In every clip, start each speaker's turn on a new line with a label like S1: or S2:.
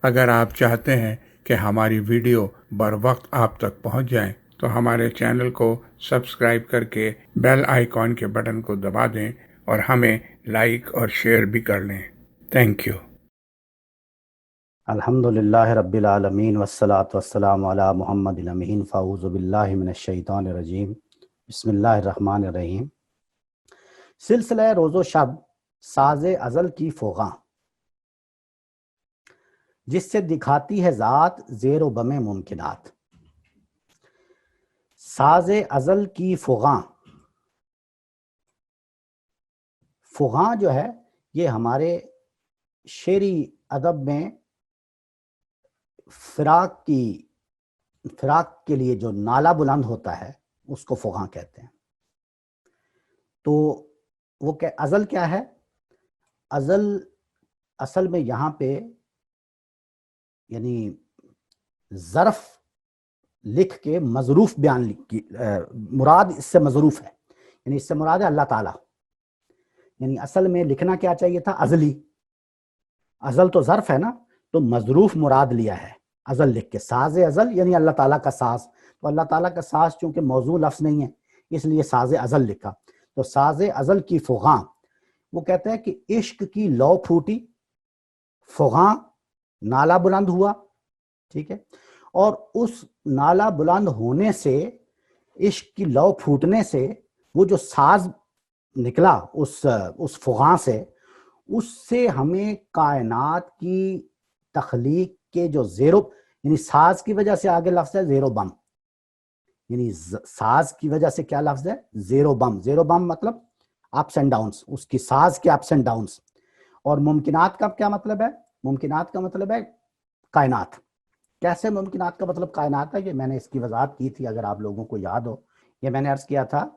S1: اگر آپ چاہتے ہیں کہ ہماری ویڈیو بر وقت آپ تک پہنچ جائیں تو ہمارے چینل کو سبسکرائب کر کے بیل آئیکن کے بٹن کو دبا دیں اور ہمیں لائک اور شیئر بھی کر لیں۔ Thank you.
S2: الحمدللہ رب العالمین والصلاة والسلام علی محمد الامین فاعوذ باللہ من الشیطان الرجیم بسم اللہ الرحمن الرحیم۔ سلسلہ روز و شب ساز ازل کی فغاں، جس سے دکھاتی ہے ذات زیر و بم ممکنات۔ ساز ازل کی فغاں، فغاں جو ہے یہ ہمارے شعری ادب میں فراق کے لیے جو نالہ بلند ہوتا ہے اس کو فغاں کہتے ہیں۔ تو وہ ازل کیا ہے؟ ازل اصل میں یہاں پہ یعنی ظرف لکھ کے مظروف بیان مراد اس سے مظروف ہے، یعنی اس سے مراد ہے اللہ تعالیٰ۔ یعنی اصل میں لکھنا کیا چاہیے تھا؟ ازلی۔ ازل تو ظرف ہے نا، تو مظروف مراد لیا ہے ازل لکھ کے۔ ساز ازل یعنی اللہ تعالیٰ کا ساز، تو اللہ تعالیٰ کا ساز چونکہ موضوع لفظ نہیں ہے اس لیے ساز ازل لکھا۔ تو ساز ازل کی فغاں، وہ کہتے ہیں کہ عشق کی لو پھوٹی، فغاں نالہ بلند ہوا، ٹھیک ہے، اور اس نالہ بلند ہونے سے، عشق کی لو پھوٹنے سے وہ جو ساز نکلا اس فغاں سے، اس سے ہمیں کائنات کی تخلیق کے جو یعنی ساز کی وجہ سے آگے لفظ ہے زیر و بم، یعنی ساز کی وجہ سے کیا لفظ ہے؟ زیر و بم۔ زیر و بم مطلب اپس اینڈ ڈاؤنس، اس کی ساز کے اپس اینڈ ڈاؤنس۔ اور ممکنات کا کیا مطلب ہے؟ ممکنات کا مطلب ہے کائنات۔ کیسے ممکنات کا مطلب کائنات ہے؟ یہ میں نے اس کی وضاحت کی تھی، اگر آپ لوگوں کو یاد ہو۔ یہ میں نے عرض کیا تھا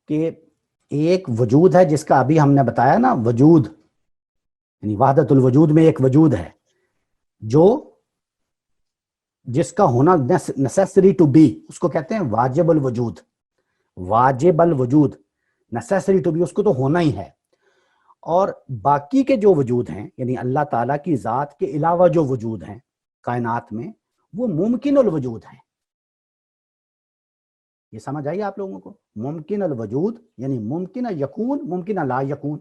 S2: کہ ایک وجود ہے جس کا ابھی ہم نے بتایا نا، وجود یعنی وحدت الوجود میں ایک وجود ہے جس کا ہونا necessary to be، اس کو کہتے ہیں واجب الوجود۔ واجب الوجود، necessary to be، اس کو تو ہونا ہی ہے۔ اور باقی کے جو وجود ہیں یعنی اللہ تعالیٰ کی ذات کے علاوہ جو وجود ہیں کائنات میں، وہ ممکن الوجود ہیں۔ یہ سمجھ آئی آپ لوگوں کو؟ ممکن الوجود یعنی ممکن یکون، ممکن لا یکون،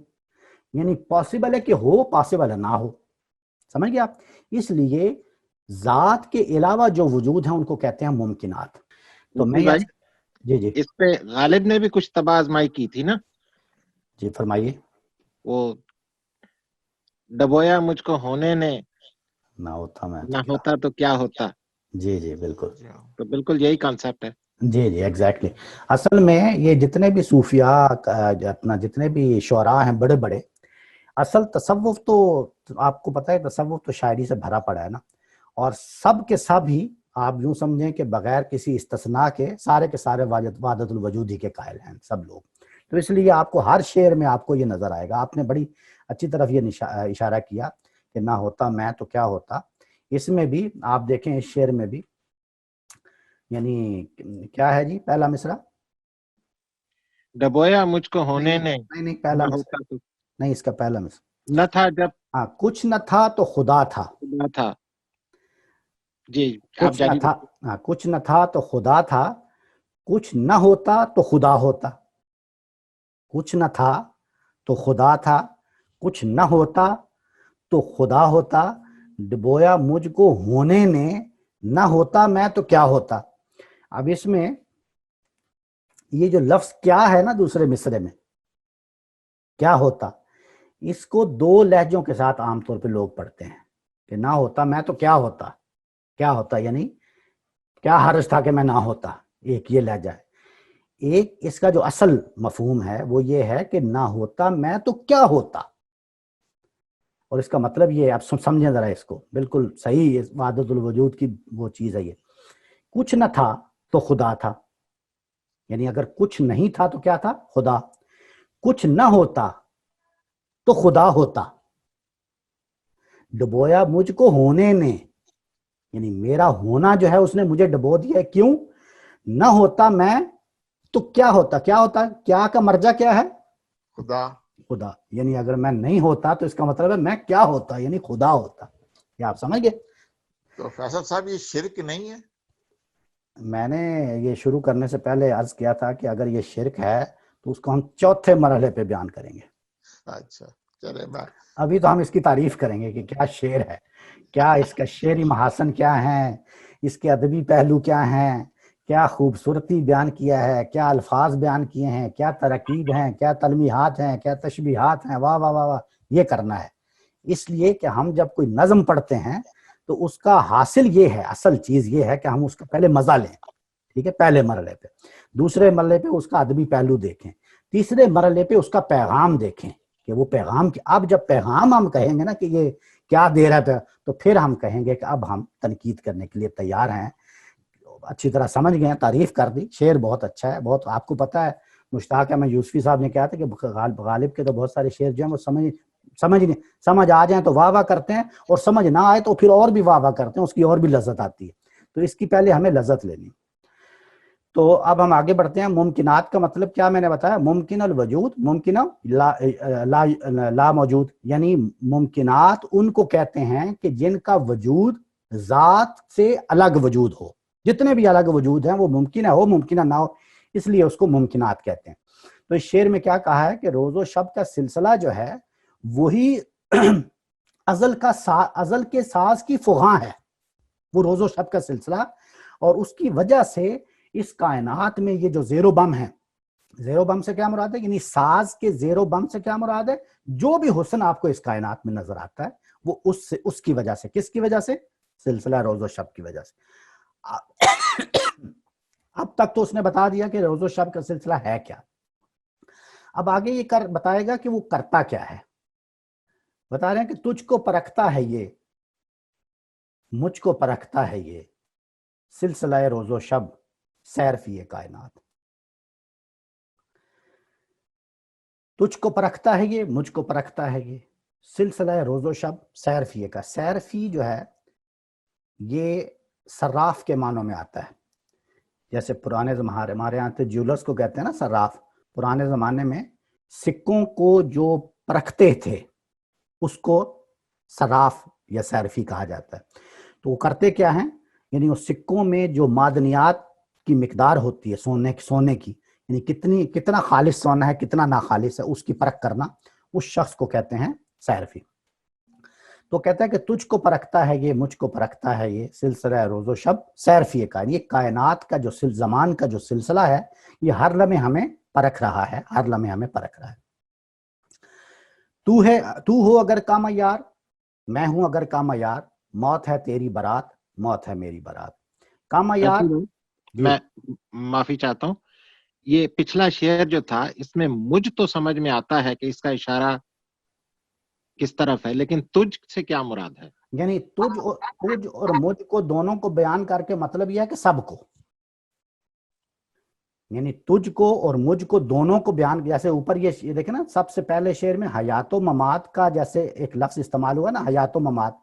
S2: یعنی پاسبل ہے کہ ہو، پاسبل ہے نہ ہو۔ سمجھ گئے آپ؟ اس لیے ذات کے علاوہ جو وجود ہیں ان کو کہتے ہیں ممکنات۔ تو میں جی
S3: اس پہ غالب نے بھی کچھ طبع آزمائی کی تھی نا؟
S2: جی فرمائیے۔
S3: وہ ڈبویا مجھ کو ہونے نے،
S2: نہ ہوتا میں
S3: نہ ہوتا تو کیا ہوتا۔
S2: جی بالکل،
S3: تو بالکل یہی کانسیپٹ ہے۔
S2: جی ایگزیکٹلی۔ اصل میں یہ جتنے بھی صوفیاء اپنا جتنے بھی شعراء ہیں بڑے بڑے، اصل تصوف تو آپ کو پتہ ہے تصوف تو شاعری سے بھرا پڑا ہے نا، اور سب کے سب ہی آپ یوں سمجھیں کہ بغیر کسی استثناء کے سارے وحدت الوجود ہی کے قائل ہیں سب لوگ۔ تو اس لیے آپ کو ہر شعر میں آپ کو یہ نظر آئے گا۔ آپ نے بڑی اچھی طرف یہ اشارہ کیا کہ نہ ہوتا میں تو کیا ہوتا۔ اس میں بھی آپ دیکھیں، اس شعر میں بھی یعنی کیا ہے جی پہلا مصرع؟
S3: ڈبویا مجھ کو ہونے نے،
S2: نہیں پہلا مصرع نہیں، اس کا پہلا مصرع
S3: نہ تھا جب،
S2: ہاں، کچھ نہ تھا تو خدا تھا۔
S3: خدا تھا۔ جی آپ
S2: کچھ نہ تھا، ہاں، کچھ نہ تھا تو خدا تھا، کچھ نہ ہوتا تو خدا ہوتا۔ کچھ نہ تھا تو خدا تھا، کچھ نہ ہوتا تو خدا ہوتا۔ ڈبویا مجھ کو ہونے نے، نہ ہوتا میں تو کیا ہوتا۔ اب اس میں یہ جو لفظ کیا ہے نا دوسرے مصرے میں، کیا ہوتا، اس کو دو لہجوں کے ساتھ عام طور پہ لوگ پڑھتے ہیں کہ نہ ہوتا میں تو کیا ہوتا۔ کیا ہوتا یعنی کیا حرج تھا کہ میں نہ ہوتا، ایک یہ لہجہ ہے۔ ایک اس کا جو اصل مفہوم ہے وہ یہ ہے کہ نہ ہوتا میں تو کیا ہوتا، اور اس کا مطلب یہ ہے، آپ سمجھیں ذرا اس کو، بالکل صحیح وحدت الوجود کی وہ چیز ہے یہ۔ کچھ نہ تھا تو خدا تھا، یعنی اگر کچھ نہیں تھا تو کیا تھا؟ خدا۔ کچھ نہ ہوتا تو خدا ہوتا۔ ڈبویا مجھ کو ہونے نے، یعنی میرا ہونا جو ہے اس نے مجھے ڈبو دیا ہے۔ کیوں؟ نہ ہوتا میں تو کیا ہوتا۔ کیا ہوتا؟ کیا کا مرجع کیا ہے؟ خدا۔ یعنی اگر میں نہیں ہوتا تو اس کا مطلب ہے میں کیا ہوتا، یعنی خدا ہوتا۔ یہ آپ سمجھ گئے؟
S4: تو فیصل صاحب یہ شرک نہیں ہے؟
S2: میں نے یہ شروع کرنے سے پہلے عرض کیا تھا کہ اگر یہ شرک ہے تو اس کو ہم چوتھے مرحلے پہ بیان کریں گے.
S4: اچھا چلے میں
S2: ابھی تو ہم اس کی تعریف کریں گے کہ کیا شعر ہے، کیا اس کا شعری محاسن کیا ہیں، اس کے ادبی پہلو کیا ہیں، کیا خوبصورتی بیان کیا ہے، کیا الفاظ بیان کیے ہیں، کیا ترکیب ہیں، کیا تلمیحات ہیں، کیا تشبیہات ہیں. واہ واہ واہ واہ، یہ کرنا ہے. اس لیے کہ ہم جب کوئی نظم پڑھتے ہیں تو اس کا حاصل یہ ہے، اصل چیز یہ ہے کہ ہم اس کا پہلے مزہ لیں. ٹھیک ہے، پہلے مرحلے پہ. دوسرے مرحلے پہ اس کا ادبی پہلو دیکھیں. تیسرے مرحلے پہ اس کا پیغام دیکھیں کہ وہ پیغام کی. اب جب پیغام ہم کہیں گے نا کہ یہ کیا دے رہا تھا، تو پھر ہم کہیں گے کہ اب ہم تنقید کرنے کے لیے تیار ہیں. اچھی طرح سمجھ گئے ہیں، تعریف کر دی. شعر بہت اچھا ہے، بہت. آپ کو پتا ہے مشتاق احمد یوسفی صاحب نے کہا تھا کہ غالب کے تو بہت سارے شعر جو ہیں وہ سمجھ آ جائیں تو واہ واہ کرتے ہیں، اور سمجھ نہ آئے تو پھر اور بھی واہ واہ کرتے ہیں، اس کی اور بھی لذت آتی ہے. تو اس کی پہلے ہمیں لذت لینی. تو اب ہم آگے بڑھتے ہیں. ممکنات کا مطلب کیا میں نے بتایا؟ ممکن الوجود، ممکن لا موجود. یعنی ممکنات ان کو کہتے ہیں کہ جن کا وجود ذات سے الگ وجود ہو. جتنے بھی الگ وجود ہیں وہ ممکن ہے ہو، ممکنہ نہ ہو، اس لیے اس کو ممکنات کہتے ہیں. تو اس شعر میں کیا کہا ہے کہ روز و شب کا سلسلہ جو ہے وہی ازل کے ساز کی فغاں ہے. وہ روز و شب کا سلسلہ، اور اس کی وجہ سے اس کائنات میں یہ جو زیر و بم ہے، زیر و بم سے کیا مراد ہے؟ یعنی ساز کے زیر و بم سے کیا مراد ہے؟ جو بھی حسن آپ کو اس کائنات میں نظر آتا ہے وہ اس کی وجہ سے. کس کی وجہ سے؟ سلسلہ روز و شب کی وجہ سے. اب تک تو اس نے بتا دیا کہ روز و شب کا سلسلہ ہے کیا. اب آگے یہ بتائے گا کہ وہ کرتا کیا ہے. بتا رہے ہیں کہ تجھ کو پرکھتا ہے یہ، مجھ کو پرکھتا ہے یہ، سلسلہ روز و شب سیر فی کائنات. تجھ کو پرکھتا ہے یہ، مجھ کو پرکھتا ہے یہ، سلسلہ روز و شب سیر فی کا. سیر فی جو ہے یہ صراف کے معنوں میں آتا ہے. جیسے پرانے زمانے ہمارے یہاں تھے جیولرز کو کہتے ہیں نا صراف. پرانے زمانے میں سکوں کو جو پرکھتے تھے اس کو صراف یا صرفی کہا جاتا ہے. تو وہ کرتے کیا ہیں؟ یعنی اس سکوں میں جو معدنیات کی مقدار ہوتی ہے سونے کی، یعنی کتنا خالص سونا ہے، کتنا ناخالص ہے، اس کی پرکھ کرنا، اس شخص کو کہتے ہیں صرفی. تو کہتا ہے کہ تجھ کو پرکھتا ہے یہ، مجھ کو پرکھتا ہے یہ، سلسلہ روز و شب سیر فی کائنات. یہ کائنات کا جو زمان کا جو سلسلہ ہے یہ ہر لمحے ہمیں پرکھ رہا ہے، ہر لمحے ہمیں پرکھ رہا ہے. تو ہو اگر کا معیار، میں ہوں اگر کا معیار، موت ہے تیری برات، موت ہے میری برات. کا معیار.
S3: میں معافی چاہتا ہوں، یہ پچھلا شعر جو تھا اس میں مجھ تو سمجھ میں آتا ہے کہ اس کا اشارہ کس طرف ہے، لیکن تجھ سے کیا مراد ہے؟
S2: یعنی تجھ اور مجھ کو دونوں کو بیان کر کے مطلب یہ ہے کہ سب کو، یعنی تجھ کو اور مجھ کو دونوں کو بیان. جیسے اوپر یہ دیکھیں نا، سب سے پہلے شعر میں حیات و ممات کا جیسے ایک لفظ استعمال ہوا نا، حیات و ممات.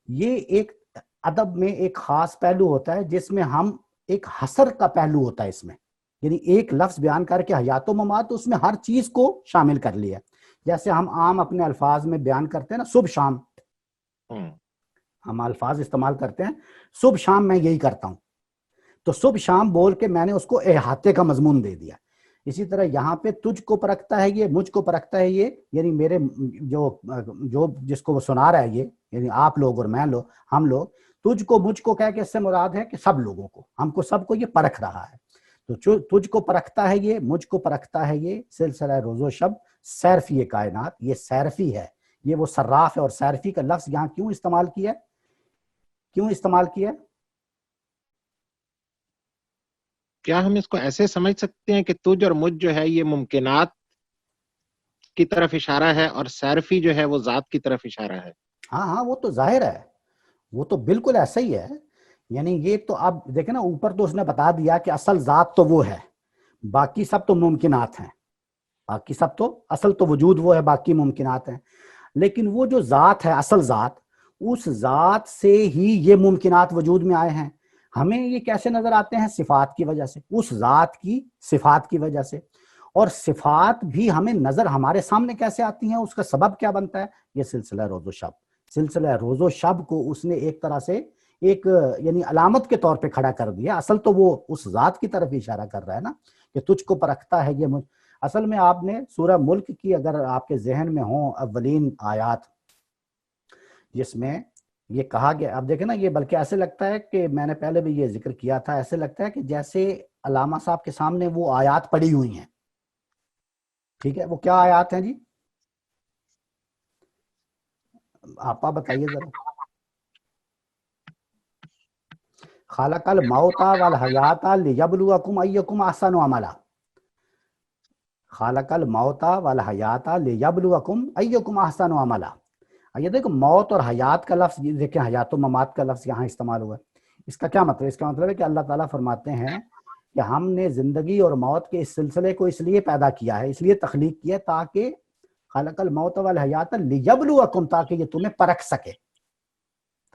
S2: یہ ایک ادب میں ایک خاص پہلو ہوتا ہے جس میں ہم ایک حصر کا پہلو ہوتا ہے اس میں. یعنی ایک لفظ بیان کر کے حیات و ممات، اس میں ہر چیز کو شامل کر لیا. جیسے ہم عام اپنے الفاظ میں بیان کرتے ہیں نا صبح شام، ہم الفاظ استعمال کرتے ہیں صبح شام، میں یہی کرتا ہوں، تو صبح شام بول کے میں نے اس کو احاطے کا مضمون دے دیا. اسی طرح یہاں پہ تجھ کو پرکھتا ہے یہ، مجھ کو پرکھتا ہے یہ، یعنی میرے جو جس کو وہ سنا رہا ہے یہ، یعنی آپ لوگ اور میں لوگ، ہم لوگ. تجھ کو مجھ کو کہہ کے اس سے مراد ہے کہ سب لوگوں کو، ہم کو سب کو یہ پرکھ رہا ہے. تو تجھ کو پرکھتا ہے یہ، مجھ کو پرکھتا ہے یہ، سلسلہ روز و شب سیر فی کائنات. یہ سیرفی ہے، یہ وہ صراف ہے. اور سیرفی کا لفظ یہاں کیوں استعمال کیا ہے؟ کیوں استعمال کیا ہے؟
S3: کیا ہم اس کو ایسے سمجھ سکتے ہیں کہ تجھ اور مجھ جو ہے یہ ممکنات کی طرف اشارہ ہے اور صرفی جو ہے وہ ذات کی طرف اشارہ ہے؟
S2: ہاں وہ تو ظاہر ہے، وہ تو بالکل ایسا ہی ہے. یعنی یہ تو آپ دیکھیں نا، اوپر تو اس نے بتا دیا کہ اصل ذات تو وہ ہے، باقی سب تو ممکنات ہیں. باقی سب تو اصل تو وجود وہ ہے، باقی ممکنات ہیں. لیکن وہ جو ذات ہے، اصل ذات، اس ذات سے ہی یہ ممکنات وجود میں آئے ہیں. ہمیں یہ کیسے نظر آتے ہیں؟ صفات کی وجہ سے، اس ذات کی صفات کی وجہ سے. اور صفات بھی ہمیں نظر ہمارے سامنے کیسے آتی ہیں؟ اس کا سبب کیا بنتا ہے؟ یہ سلسلہ روز و شب. سلسلہ روز و شب کو اس نے ایک طرح سے ایک یعنی علامت کے طور پہ کھڑا کر دیا. اصل تو وہ اس ذات کی طرف اشارہ کر رہا ہے نا کہ تجھ کو پرکھتا ہے یہ اصل میں آپ نے سورہ ملک کی اگر آپ کے ذہن میں ہوں اولین آیات جس میں یہ کہا گیا، اب دیکھیں نا یہ بلکہ ایسے لگتا ہے کہ میں نے پہلے بھی یہ ذکر کیا تھا، ایسے لگتا ہے کہ جیسے علامہ صاحب کے سامنے وہ آیات پڑی ہوئی ہیں. ٹھیک ہے، وہ کیا آیات ہیں جی؟ آپ بتائیے ذرا. خالق الموت والحیات لیبلوکم ایکم احسن عملا. خالق الموت والحیات لیبلوکم ایکم احسن عملا. یہ دیکھو موت اور حیات کا لفظ، یہ دیکھیں حیات و ممات کا لفظ یہاں استعمال ہوا ہے. اس کا کیا مطلب ہے؟ اس کا مطلب ہے کہ اللہ تعالیٰ فرماتے ہیں کہ ہم نے زندگی اور موت کے اس سلسلے کو اس لیے پیدا کیا ہے، اس لیے تخلیق کیا ہے تاکہ خلق الموت والحیات لیبلوکم، تاکہ یہ تمہیں پرکھ سکے،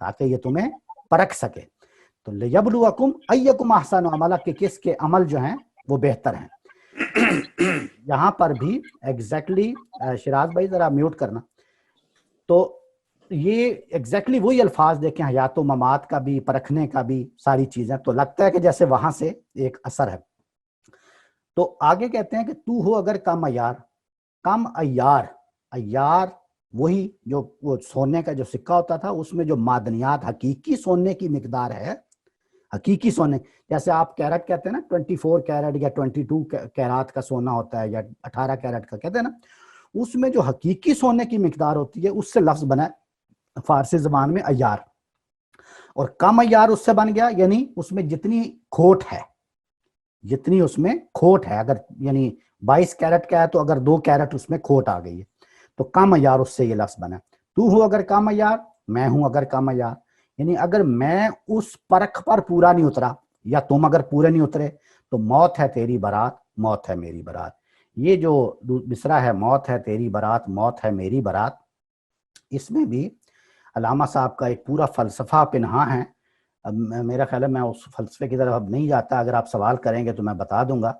S2: تاکہ یہ تمہیں پرکھ سکے. تو لیبلوکم ایکم احسن عملا، کہ کس کے عمل جو ہیں وہ بہتر ہیں. یہاں پر بھی ایگزیکٹلی شراز بھائی ذرا میوٹ کرنا. تو یہ ایگزیکٹلی وہی الفاظ دیکھیں، حیات و ممات کا بھی، پرکھنے کا بھی، ساری چیزیں. تو لگتا ہے کہ جیسے وہاں سے ایک اثر ہے. تو آگے کہتے ہیں کہ تو ہو اگر کم عیار. کم عیار، عیار وہی جو وہ سونے کا جو سکہ ہوتا تھا اس میں جو معدنیات، حقیقی سونے کی مقدار ہے، حقیقی سونے، جیسے آپ کیرٹ کہتے ہیں نا، 24 کیرٹ یا 22 کیرات کا سونا ہوتا ہے یا 18 کیرٹ کا کہتے ہیں نا، اس میں جو حقیقی سونے کی مقدار ہوتی ہے اس سے لفظ بنا ہے فارسی زبان میں عیار. اور کم عیار اس سے بن گیا یعنی اس میں جتنی کھوٹ ہے، جتنی اس میں کھوٹ ہے، اگر یعنی 22 کیرٹ کا ہے تو اگر 2 کیرٹ اس میں کھوٹ آ گئی ہے تو کم عیار اس سے یہ لفظ بنا. تو ہو اگر کم عیار، میں ہوں اگر کم عیار، یعنی اگر میں اس پرکھ پر پورا نہیں اترا یا تم اگر پورے نہیں اترے تو موت ہے تیری برات، موت ہے میری برات. یہ جو مصرع ہے، موت ہے تیری برات، موت ہے میری برات، اس میں بھی علامہ صاحب کا ایک پورا فلسفہ پنہاں ہے. اب میرا خیال ہے میں اس فلسفے کی طرف اب نہیں جاتا، اگر آپ سوال کریں گے تو میں بتا دوں گا.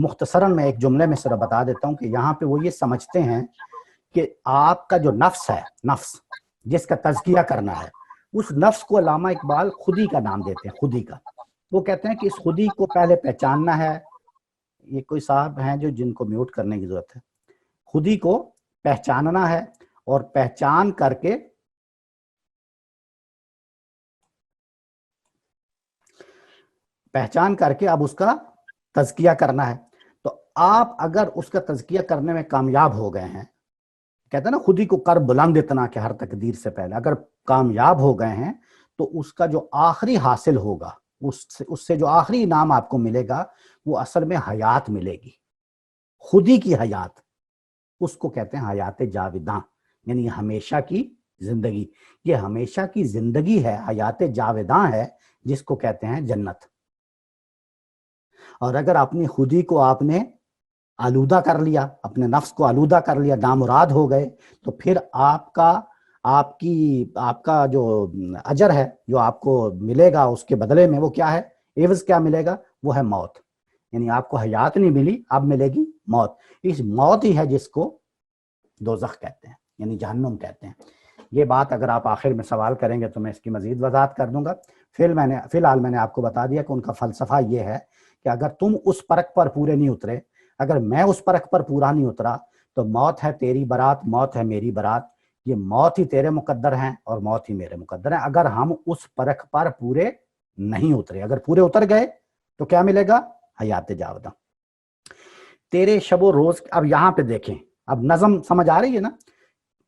S2: مختصراً میں ایک جملے میں صرف بتا دیتا ہوں کہ یہاں پہ وہ یہ سمجھتے ہیں کہ آپ کا جو نفس ہے، نفس جس کا تزکیہ کرنا ہے، اس نفس کو علامہ اقبال خودی کا نام دیتے ہیں، خودی کا. وہ کہتے ہیں کہ اس خودی کو پہلے پہچاننا ہے. یہ کوئی صاحب ہیں جو جن کو میوٹ کرنے کی ضرورت ہے. خودی کو پہچاننا ہے اور پہچان کر کے اب اس کا تزکیہ کرنا ہے. تو آپ اگر اس کا تزکیہ کرنے میں کامیاب ہو گئے ہیں، کہتے ہیں نا خودی کو کر بلند اتنا کہ ہر تقدیر سے پہلے، اگر کامیاب ہو گئے ہیں تو اس کا جو آخری حاصل ہوگا، اس سے جو آخری انعام آپ کو ملے گا وہ اصل میں حیات ملے گی، خودی کی حیات. اس کو کہتے ہیں حیات جاوداں، یعنی ہمیشہ کی زندگی. یہ ہمیشہ کی زندگی ہے، حیات جاوداں ہے، جس کو کہتے ہیں جنت. اور اگر اپنی خودی کو آپ نے آلودہ کر لیا، اپنے نفس کو آلودہ کر لیا، نامراد ہو گئے، تو پھر آپ کا جو اجر ہے جو آپ کو ملے گا اس کے بدلے میں، وہ کیا ہے؟ عوض کیا ملے گا؟ وہ ہے موت. یعنی آپ کو حیات نہیں ملی، اب ملے گی موت. اس موت ہی ہے جس کو دوزخ کہتے ہیں، یعنی جہنم کہتے ہیں. یہ بات اگر آپ آخر میں سوال کریں گے تو میں اس کی مزید وضاحت کر دوں گا. فی الحال میں نے آپ کو بتا دیا کہ ان کا فلسفہ یہ ہے کہ اگر تم اس پرکھ پر پورے نہیں اترے، اگر میں اس پرکھ پر پورا نہیں اترا تو موت ہے تیری برات، موت ہے میری برات. یہ موت ہی تیرے مقدر ہیں اور موت ہی میرے مقدر ہیں اگر ہم اس پرکھ پر پورے نہیں اترے. اگر پورے اتر گئے تو کیا ملے گا؟ حیات جاوداں. تیرے شب و روز، اب یہاں پہ دیکھیں، اب نظم سمجھ آ رہی ہے نا،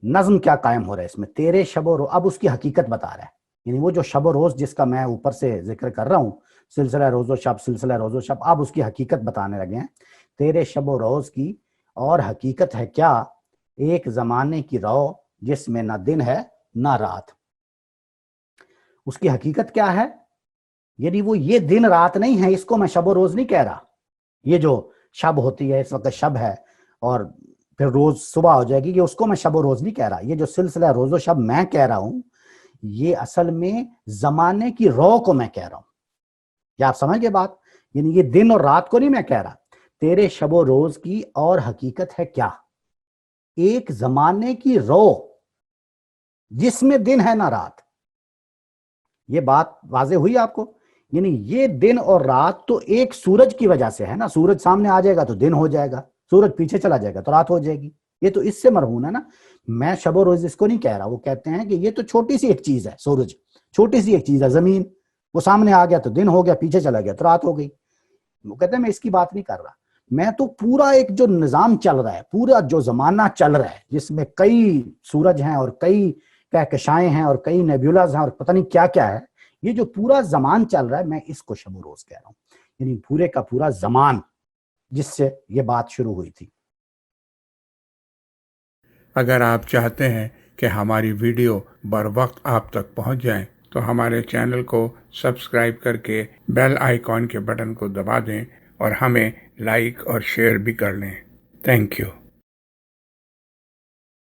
S2: نظم کیا قائم ہو رہا ہے اس میں. تیرے شب و روز، اب اس کی حقیقت بتا رہا ہے. یعنی وہ جو شب و روز جس کا میں اوپر سے ذکر کر رہا ہوں، سلسلہ روز و شب، سلسلہ روز و شب، اب اس کی حقیقت بتانے لگے ہیں. تیرے شب و روز کی اور حقیقت ہے کیا، ایک زمانے کی رو جس میں نہ دن ہے نہ رات. اس کی حقیقت کیا ہے؟ یعنی وہ یہ دن رات نہیں ہے، اس کو میں شب و روز نہیں کہہ رہا. یہ جو شب ہوتی ہے، اس وقت شب ہے اور پھر روز صبح ہو جائے گی، یہ اس کو میں شب و روز نہیں کہہ رہا. یہ جو سلسلہ روز و شب میں کہہ رہا ہوں، یہ اصل میں زمانے کی رو کو میں کہہ رہا ہوں. کیا آپ سمجھ گئے بات؟ یعنی یہ دن اور رات کو نہیں میں کہہ رہا. تیرے شب و روز کی اور حقیقت ہے کیا، ایک زمانے کی رو جس میں دن ہے نہ رات. یہ بات واضح ہوئی آپ کو؟ یعنی یہ دن اور رات تو ایک سورج کی وجہ سے ہے نا، سورج سامنے آ جائے گا تو دن ہو جائے گا، سورج پیچھے چلا جائے گا تو رات ہو جائے گی. یہ تو اس سے مرہون ہے نا. میں شب و روز اس کو نہیں کہہ رہا، وہ کہتے ہیں کہ یہ تو چھوٹی سی ایک چیز ہے، سورج چھوٹی سی ایک چیز ہے، زمین وہ سامنے آ گیا تو دن ہو گیا، پیچھے چلا گیا تو رات ہو گئی. وہ کہتے ہیں میں اس کی بات نہیں کر رہا، میں تو پورا ایک جو نظام چل رہا ہے، پورا جو زمانہ چل رہا ہے جس میں کئی سورج ہیں اور کئی کہکشائیں ہیں اور کئی نیبیولاز ہیں اور پتہ نہیں کیا کیا ہے، یہ جو پورا زمان چل رہا ہے میں اس کو شب و روز کہہ رہا ہوں. یعنی پورے کا پورا زمان جس سے یہ بات شروع ہوئی تھی.
S1: اگر آپ چاہتے ہیں کہ ہماری ویڈیو بر وقت آپ تک پہنچ جائیں تو ہمارے چینل کو سبسکرائب کر کے بیل آئیکن کے بٹن کو دبا دیں اور ہمیں لائک اور شیئر بھی کر لیں. Thank you.